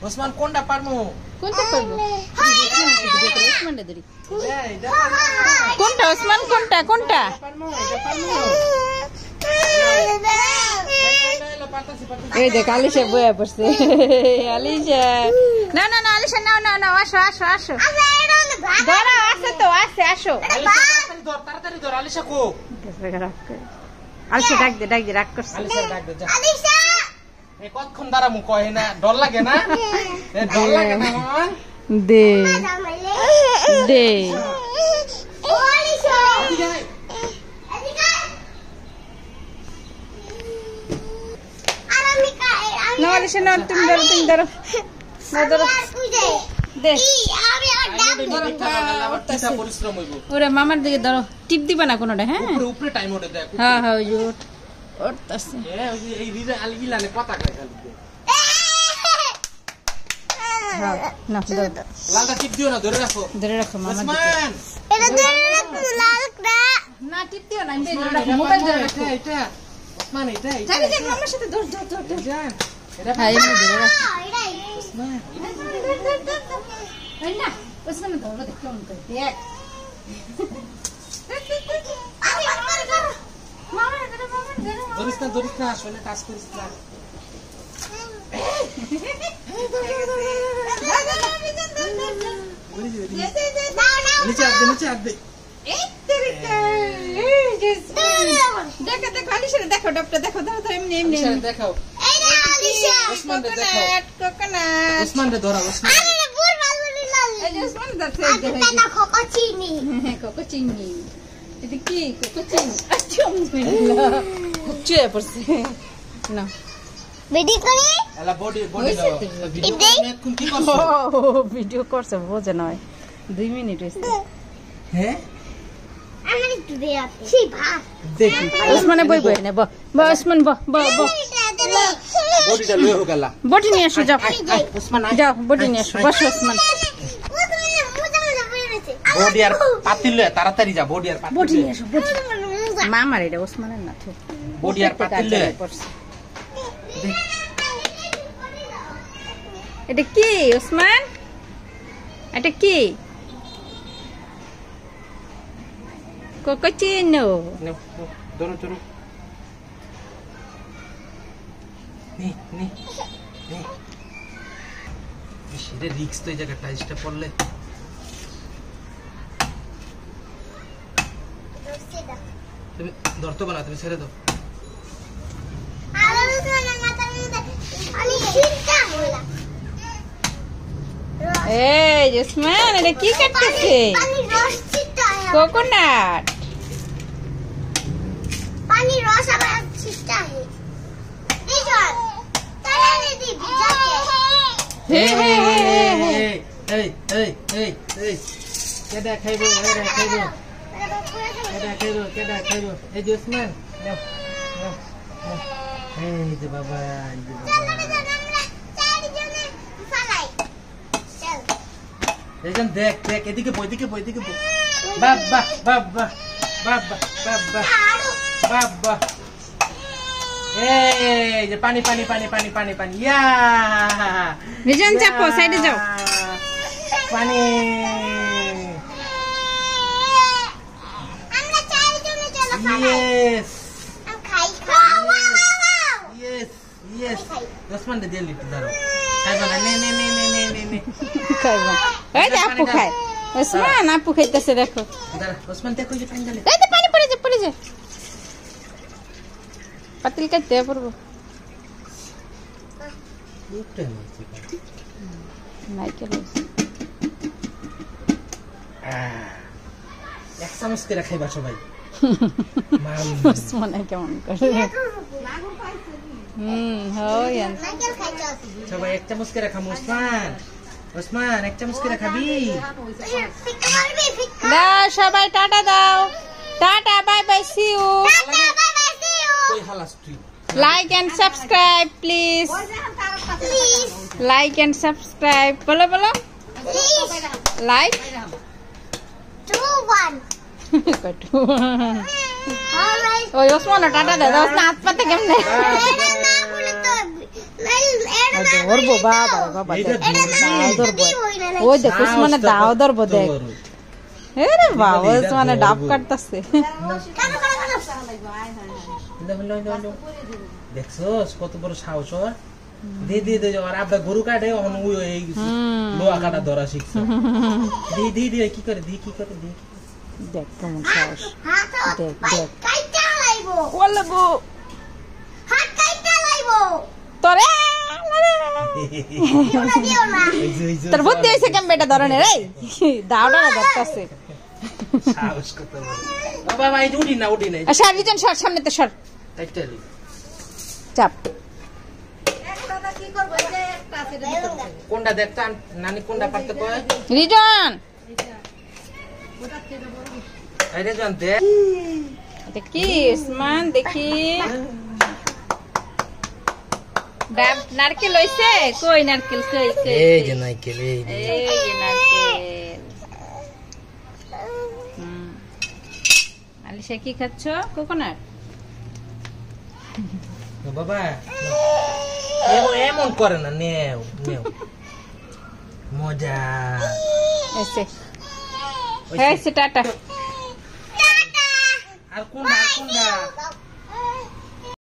ওসমান কোনটা পারমু? কোনটা পারবো? কোনটা ওসমান? কোনটা কোনটা? এই দেখ আলিশা বয়া পড়ছে। আলিশা না না না, আলিশা নাও নাও নাও, আসো আসো আসো, ধরো, আছে তো আছে, আসো তাড়াতাড়ি ধর। আলিশা কো? আলিশা ডাক দে, ডাক দে, রাগ করছে। আলিশা ডাক দে, যা। এই কতক্ষণ দাঁড়ামু কয় না? ডর লাগে না? ডর লাগে না মামা? দে দে না, আলিশা না, তুমি ধরো, তুমি ধরো, না ধরো, দে। পরিশ্রম হইব। ওরে মামার দিকে ধরো, টিপ দিবা না কোনোটা। হ্যাঁ উপরে টাইম ওঠে দেখ। হ্যাঁ হ্যাঁ, ওই যে উঠতেছে। এই রিজা আলগিলানে কথা কয় খালি। হ্যাঁ না, ধরো, লালটা টিপ দিও না, ধরে রাখো। ধরে রাখো মামার দিকে। ওসমান এটা ধরে রাখো লালটা। না টিপ দিও না, ধরে রাখো, মোবাইল ধরে রাখো। এটা ওসমান, এটা যাই যাই, মামার সাথে ধর ধর ধর ধর। এটা এটা হ্যাঁ, এমনি ধরে রাখো। এটাই ওসমান এই না, ওসমান ধরো, দেখ কেমন করে, দেখ। আমি আমার ধরো মামার ধরো, মামার ধরো। ধরিস না আসলে কাজ করিস না। নিচে হাত দে। এই তরিকা, এই যে দেখো দেখো, আলিশা দেখো, ডপটা দেখো, ধরো ধরো, এমনি এমনি আলিশা দেখাও। এইটা আলিশা ওসমান রে দেখাও। কোকোনাট। ওসমান রে ধরা। ওসমান আরে বুর বালুলি লাল এই যে ওসমান ধরছে, এই যে, আমি এই যে। না খোকা চিনি কোকো চিনি। এটা কি কোকো চিনি? আচ্ছা, চুয়ে পড়ছে না। বেডি করি এলা বডি হইছে দাও। তো। ভিডিও দেই। কোন কি করছো? ভিডিও করছে, বোঝে নয়, 2 মিনিট হয়েছে। হ্যাঁ আমার একটু দে আছে সেই ভাত দেখি ওসমানে বই বই নে, ওসমান বডিটা লয়ে হোক আলা। বটি নিয়ে আসো, যাও ওসমান আয়। যাও, বটি নিয়ে আসো, বসো ওসমান। বডি আর পাতিল লয়ে তাড়াতাড়ি যা। বডি আর পাতিল বটি লয়ে। নিয়ে আসো, বটি। মামার এটা, ওসমানের না তো। বডি আর পাতিল লয়ে। এটা কি ওসমান? এটা কি? কোকো চিনো। ধরো ধরো। নে নে নে। বেশিরে রিক্স তো এই জায়গা টাইলসটা পড়লে। তুমি ধরতে পারো না, তুমি ছেড়ে দাও। এই ওসমান, এটা কি কাটতেছে? কোকোনাট। পানি রস আবার ছিটা হে দিজন তাহলে দি ভিজাকে এই কেডা খাইবো? কেডা খাইবো? এই যে ওসমান নাও নাও। এই যে বাবা, এই যে বাবা। এইজন দেখ দেখ, এদিকে বই, এদিকে বই, এদিকে বই। বাবা বাবা বাবা বাবা বাবা। এই যে পানি পানি পানি পানি পানি পানি। ইয়া নিজন চাপো, সাইডে যাও। পানি। আমরা চারজনে চলো খাই ইয়েস খাই ইয়েস ইয়েস। ওসমান দে দিলি দাঁড়াও। খাইবা না? নে নে নে নে নে নে নে। খাইবা। এই যে আপু খায়। ওসমান আপু খাইতেছে, দেখো। দাঁড়া ওসমান, দেখো এই যে পানি ঢালে। এই যে পানি পড়ে যায়, পড়ে যায়। পাতিল কাটতে পড়বো। নাইকেল এক চামচ করে খাইবা সবাই। ওসমানে কেমন করে? হয় নারকেল খাইছো সবাই এক চামচ করে খামু। ওসমান ওসমান এক চামচ করে খাবি? ফিক্কা মারবি ফিক্কা দাও সবাই, টাটা দাও, tata, bye bye, see you. Bye bye see you কই হালাস তুই? Like and subscribe, please. Please Like and subscribe. বলো বলো। Please Like. 2 1 কটু। ওই ওসমান টাটা দে দাও না হাত পাতে কেমনে ধরবো বাবা বাবা দাও ধরবো ওই দেখ ওসমানে দাও ধরবো দেখ আরে বাবা ওসমানে ডাব কাটতাছে দেখছস কত বড় সাহস ওর দে দে দে আর আব্বা গরু কাটে এখন ওই এই লোহা কাটা ধরা শিখছে দি দি দি কি করে দি কি করে দি দেখ কেমন সাহস দেখ দেখ কাইটা লাইবো ওলা গো হাত কাইটা লাইবো তোরে দিও না তোর বুদ্ধি হইছে কেমন বেটা ধরনের এই দাওড়া না ধরতাছে সাহস কত বড় বাবা এই উঠি না আচ্ছা রিজন সর সামনে তো সর টাইটালি চাপ কোনটা দেখতা নানি কোনটা পারতে কয় রিজন আরে জান দেখ দেখি ওসমান দেখি ডাব নারকেল হইছে কই নারকেল কই কই এই যে নারকেল এই এই যে নারকেল আলিশা কি খাচ্ছ কোকোনাট বাবা এমন করে না নেও নেও মজা এসে হ্যাঁ টাটা আর কোনটা